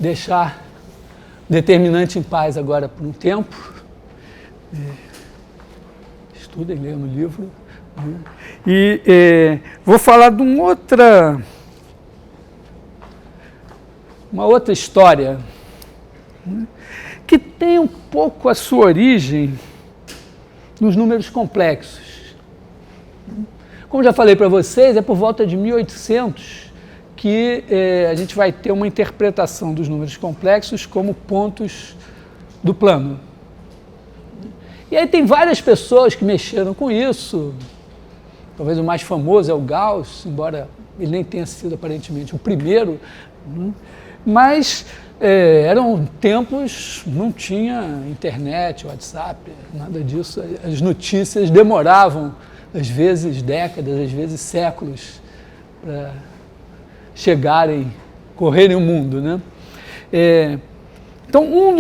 deixar determinante em paz agora por um tempo. Estudem, leiam no livro. E vou falar de uma outra história que tem um pouco a sua origem nos números complexos. Como já falei para vocês, é por volta de 1800 que a gente vai ter uma interpretação dos números complexos como pontos do plano. E aí tem várias pessoas que mexeram com isso. Talvez o mais famoso é o Gauss, embora ele nem tenha sido aparentemente o primeiro, mas eram tempos, não tinha internet, WhatsApp, nada disso. As notícias demoravam, às vezes décadas, às vezes séculos, para correrem o mundo, né? Então, um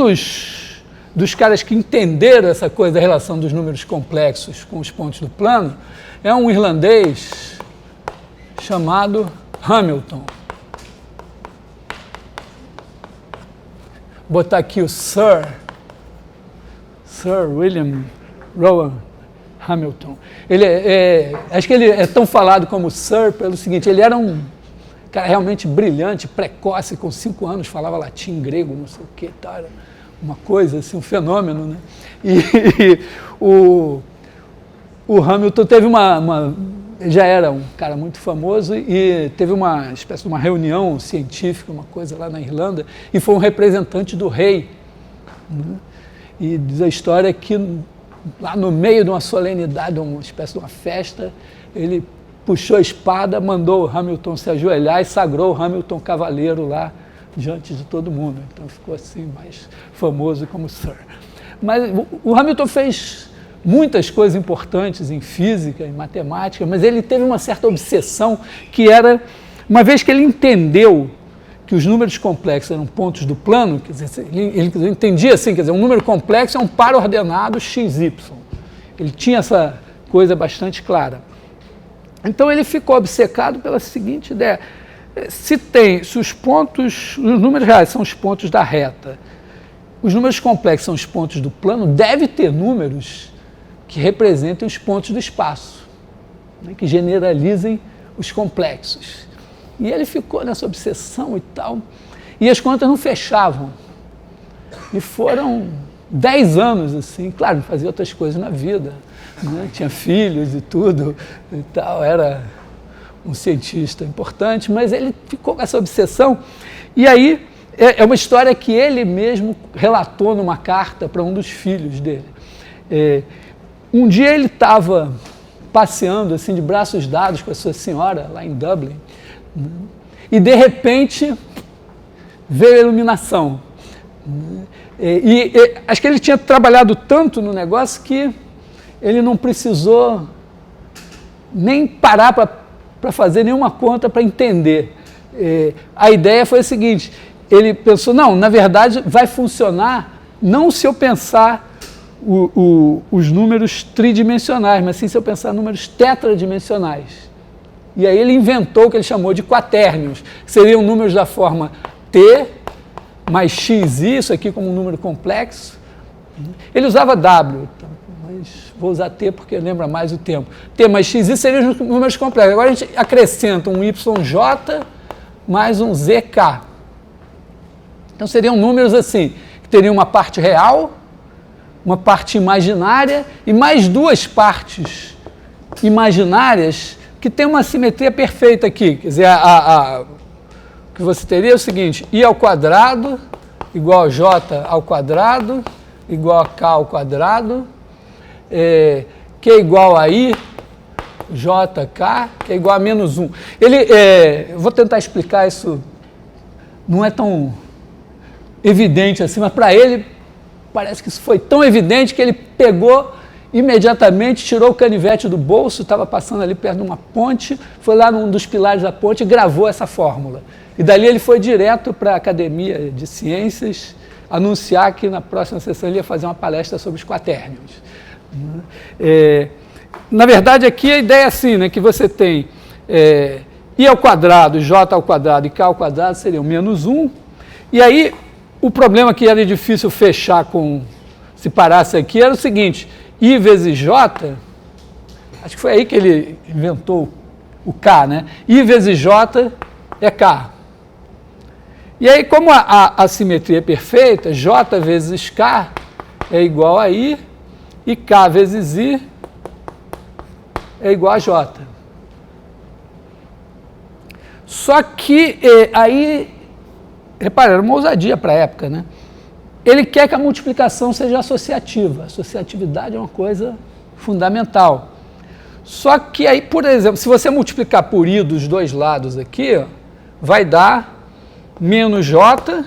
dos caras que entenderam essa coisa da relação dos números complexos com os pontos do plano é um irlandês chamado Hamilton. Vou botar aqui o Sir William Rowan Hamilton. Acho que ele é tão falado como Sir pelo seguinte: ele era um cara realmente brilhante, precoce, com 5 anos falava latim, grego, não sei o que, tá, era uma coisa assim, um fenômeno, né? E o Hamilton teve já era um cara muito famoso e teve uma espécie de uma reunião científica, uma coisa lá na Irlanda, e foi um representante do rei, né? E diz a história que lá no meio de uma solenidade, uma espécie de uma festa, ele puxou a espada, mandou o Hamilton se ajoelhar e sagrou o Hamilton cavaleiro lá diante de todo mundo. Então ficou assim mais famoso como Sir. Mas o Hamilton fez muitas coisas importantes em física, em matemática, mas ele teve uma certa obsessão que era, uma vez que ele entendeu que os números complexos eram pontos do plano, quer dizer, ele entendia assim, quer dizer, um número complexo é um par ordenado XY. Ele tinha essa coisa bastante clara. Então ele ficou obcecado pela seguinte ideia: se os números reais são os pontos da reta, os números complexos são os pontos do plano, deve ter números que representem os pontos do espaço, né, que generalizem os complexos. E ele ficou nessa obsessão e tal, e as contas não fechavam. E foram 10 anos assim, claro, fazia outras coisas na vida, né? Tinha filhos e tudo e tal, era um cientista importante, mas ele ficou com essa obsessão. E aí é uma história que ele mesmo relatou numa carta para um dos filhos dele. Um dia ele estava passeando assim de braços dados com a sua senhora lá em Dublin, né? E de repente veio a iluminação. E acho que ele tinha trabalhado tanto no negócio que ele não precisou nem parar para fazer nenhuma conta para entender. A ideia foi a seguinte: ele pensou, não, na verdade vai funcionar não se eu pensar os números tridimensionais, mas sim se eu pensar números tetradimensionais. E aí ele inventou o que ele chamou de quatérnios, que seriam números da forma t mais xi, isso aqui como um número complexo. Ele usava w, mas vou usar t porque lembra mais o tempo. T mais xi seriam os números complexos. Agora a gente acrescenta um yj mais um zk. Então seriam números assim, que teriam uma parte real, uma parte imaginária e mais 2 partes imaginárias que tem uma simetria perfeita aqui. Quer dizer, o que você teria é o seguinte: i ao quadrado igual a j ao quadrado igual a k ao quadrado, q igual a i, jk, que é igual a menos 1. Eu vou tentar explicar isso, não é tão evidente assim, mas para ele parece que isso foi tão evidente que ele pegou imediatamente, tirou o canivete do bolso, estava passando ali perto de uma ponte, foi lá num dos pilares da ponte e gravou essa fórmula. E dali ele foi direto para a Academia de Ciências anunciar que na próxima sessão ele ia fazer uma palestra sobre os quatérnios. Na verdade, aqui a ideia é assim, né, que você tem i ao quadrado, j ao quadrado e k ao quadrado seriam menos 1, E aí, o problema que era difícil fechar com, se parasse aqui, era o seguinte, I vezes J, acho que foi aí que ele inventou o K, né? I vezes J é K. E aí, como a simetria é perfeita, J vezes K é igual a I, e K vezes I é igual a J. Só que aí, repara, era uma ousadia para a época, né? Ele quer que a multiplicação seja associativa. A associatividade é uma coisa fundamental. Só que aí, por exemplo, se você multiplicar por I dos dois lados aqui, ó, vai dar menos J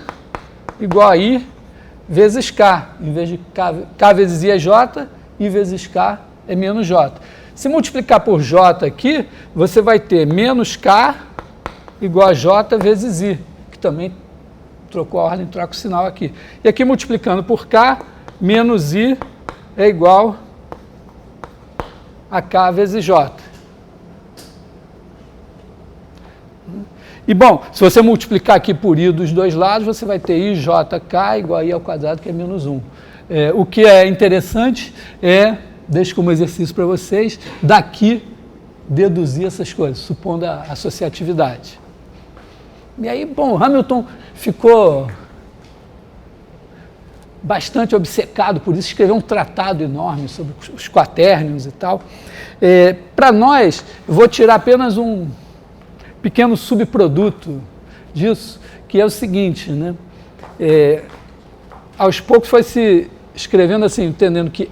igual a I vezes K. Em vez de K vezes I é J, I vezes K é menos J. Se multiplicar por J aqui, você vai ter menos K igual a J vezes I, que também trocou a ordem, troca o sinal aqui. E aqui multiplicando por K, menos I é igual a K vezes J. E bom, se você multiplicar aqui por I dos dois lados, você vai ter IJK igual a I ao quadrado, que é menos 1. O que é interessante é, deixo como exercício para vocês, daqui deduzir essas coisas, supondo a associatividade. E aí, bom, Hamilton ficou bastante obcecado por isso, escreveu um tratado enorme sobre os quatérnios e tal. Para nós, eu vou tirar apenas um pequeno subproduto disso, que é o seguinte, né? Aos poucos foi se escrevendo assim, entendendo que,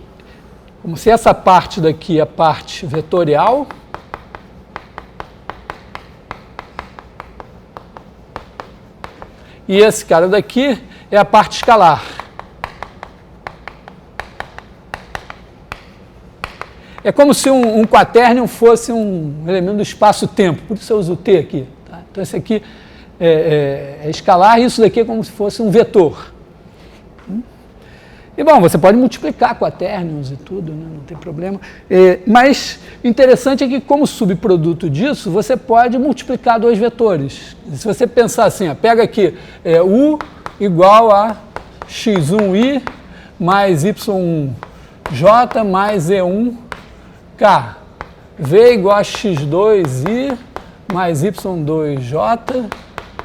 como se essa parte daqui é a parte vetorial, e esse cara daqui é a parte escalar. É como se um quatérnio fosse um elemento do espaço-tempo, por isso eu uso o T aqui. Tá? Então, esse aqui é escalar, e isso daqui é como se fosse um vetor. E, bom, você pode multiplicar quatérnios e tudo, né? Não tem problema. Mas o interessante é que, como subproduto disso, você pode multiplicar dois vetores. Se você pensar assim, ó, pega aqui U igual a x1i mais y1j mais e1k. V igual a x2i mais y2j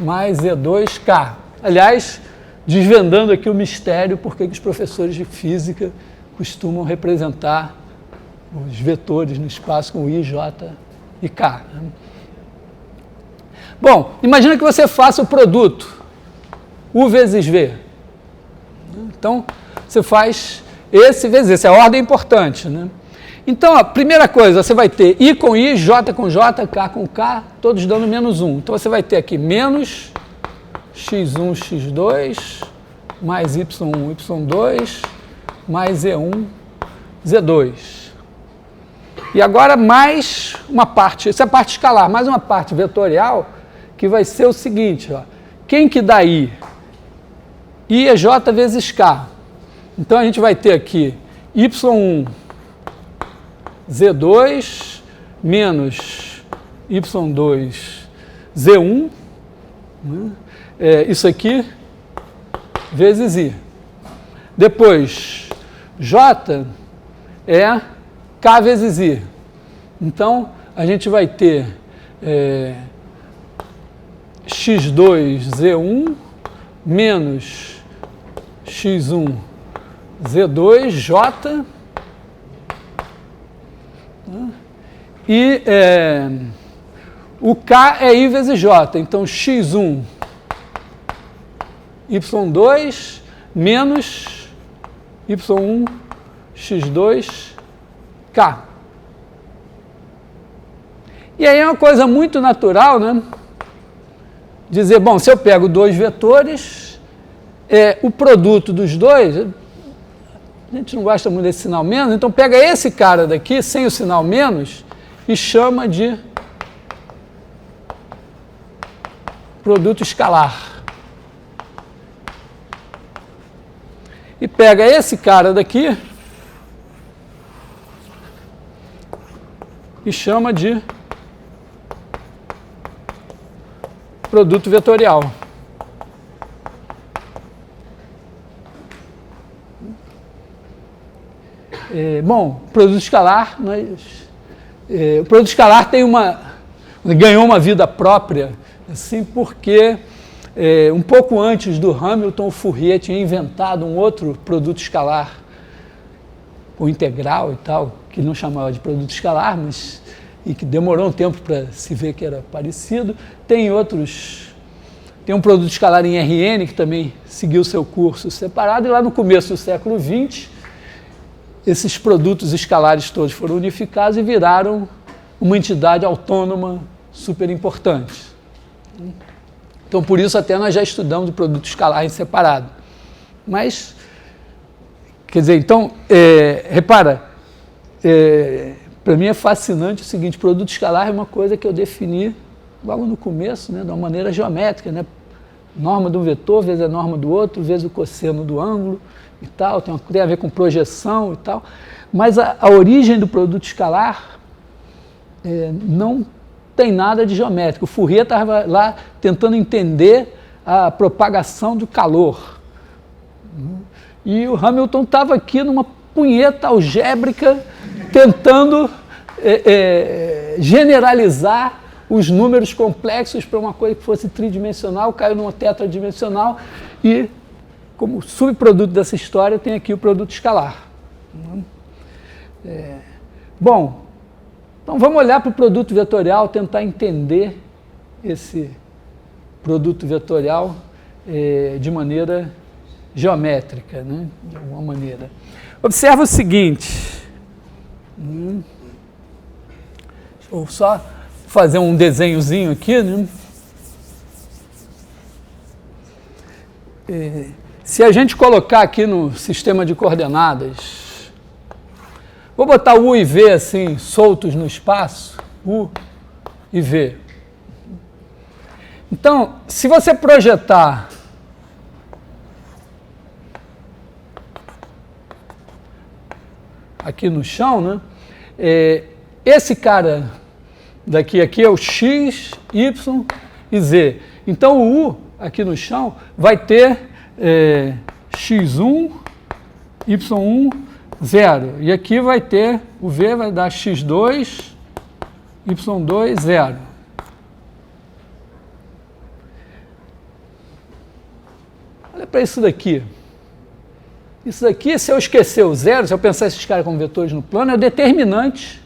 mais e2k. Aliás, desvendando aqui o mistério por que os professores de física costumam representar os vetores no espaço com I, J e K. Bom, imagina que você faça o produto U vezes V. Então, você faz esse vezes esse, a ordem é importante, né? Então, a primeira coisa, você vai ter I com I, J com J, K com K, todos dando menos 1. Então, você vai ter aqui menos x1, x2, mais y1, y2, mais z1, z2. E agora mais uma parte, essa é a parte escalar, mais uma parte vetorial, que vai ser o seguinte, ó, quem que dá I? I é J vezes K. Então, a gente vai ter aqui y1, z2, menos y2, z1, né? Isso aqui, vezes I. Depois, J é K vezes I. Então, a gente vai ter x2Z1 menos x1Z2J e o K é I vezes J. Então, x1 y2 menos y1 x2 k. E aí é uma coisa muito natural, né? Dizer, bom, se eu pego dois vetores, o produto dos dois, a gente não gosta muito desse sinal menos, então pega esse cara daqui, sem o sinal menos, e chama de produto escalar. E pega esse cara daqui e chama de produto vetorial. Bom, produto escalar, o produto escalar ganhou uma vida própria, assim, porque um pouco antes do Hamilton, o Fourier tinha inventado um outro produto escalar, o integral e tal, que não chamava de produto escalar, mas e que demorou um tempo para se ver que era parecido. Tem um produto escalar em Rn que também seguiu seu curso separado, e lá no começo do século XX, esses produtos escalares todos foram unificados e viraram uma entidade autônoma super importante. Então, por isso, até nós já estudamos o produto escalar em separado. Mas, quer dizer, então, repara, para mim é fascinante o seguinte: produto escalar é uma coisa que eu defini logo no começo, né, de uma maneira geométrica, né? Norma de um vetor, vezes a norma do outro, vezes o cosseno do ângulo e tal, tem a ver com projeção e tal, mas a origem do produto escalar não tem nada de geométrico. O Fourier estava lá tentando entender a propagação do calor. E o Hamilton estava aqui numa punheta algébrica tentando generalizar os números complexos para uma coisa que fosse tridimensional, caiu numa tetradimensional e, como subproduto dessa história, tem aqui o produto escalar. Bom, então vamos olhar para o produto vetorial, tentar entender esse produto vetorial de maneira geométrica, né? De alguma maneira. Observa o seguinte, vou só fazer um desenhozinho aqui, né? Se a gente colocar aqui no sistema de coordenadas, vou botar U e V assim, soltos no espaço, U e V. Então, se você projetar aqui no chão, né? Esse cara daqui aqui é o X, Y e Z. Então, o U aqui no chão vai ter x1, y1, 0. E aqui vai ter, o V vai dar x2, y2, 0. Olha para isso daqui. Isso daqui, se eu esquecer o zero, se eu pensar esses caras como vetores no plano, é o determinante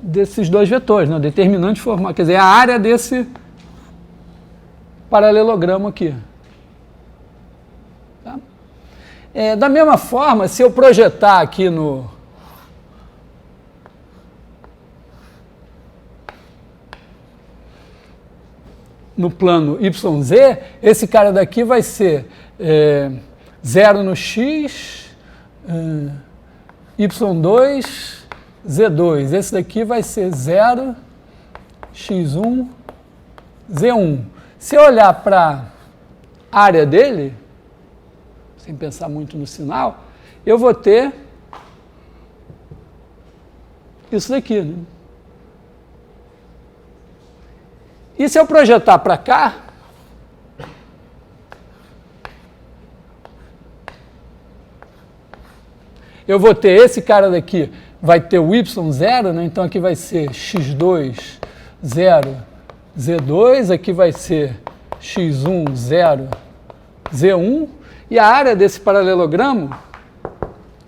desses dois vetores, né? O determinante formal, quer dizer, a área desse paralelogramo aqui. Tá? Da mesma forma, se eu projetar aqui no plano YZ, esse cara daqui vai ser 0 no X, Y2, Z2. Esse daqui vai ser 0, X1, Z1. Se eu olhar para a área dele, sem pensar muito no sinal, eu vou ter isso daqui, né? E se eu projetar para cá, eu vou ter esse cara daqui, vai ter o Y0, né? Então aqui vai ser X2, 0, Z2, aqui vai ser X1, 0, Z1, e a área desse paralelogramo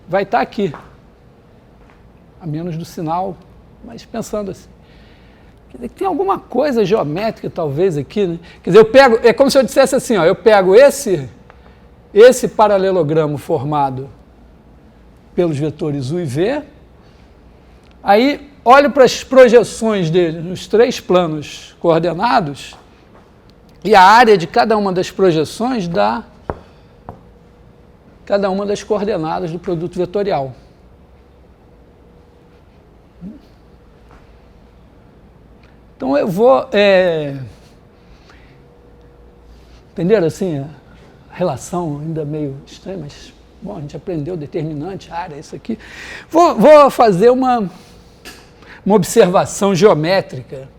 vai estar aqui, a menos do sinal, mas pensando assim. Quer dizer, tem alguma coisa geométrica talvez aqui, né? Quer dizer, eu pego, é como se eu dissesse assim, ó, eu pego esse paralelogramo formado pelos vetores U e V, aí olho para as projeções dele nos três planos coordenados e a área de cada uma das projeções dá cada uma das coordenadas do produto vetorial. Então eu vou, entenderam assim, a relação ainda meio estranha, mas bom, a gente aprendeu determinante, área, isso aqui. Vou fazer uma observação geométrica,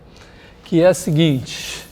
que é a seguinte.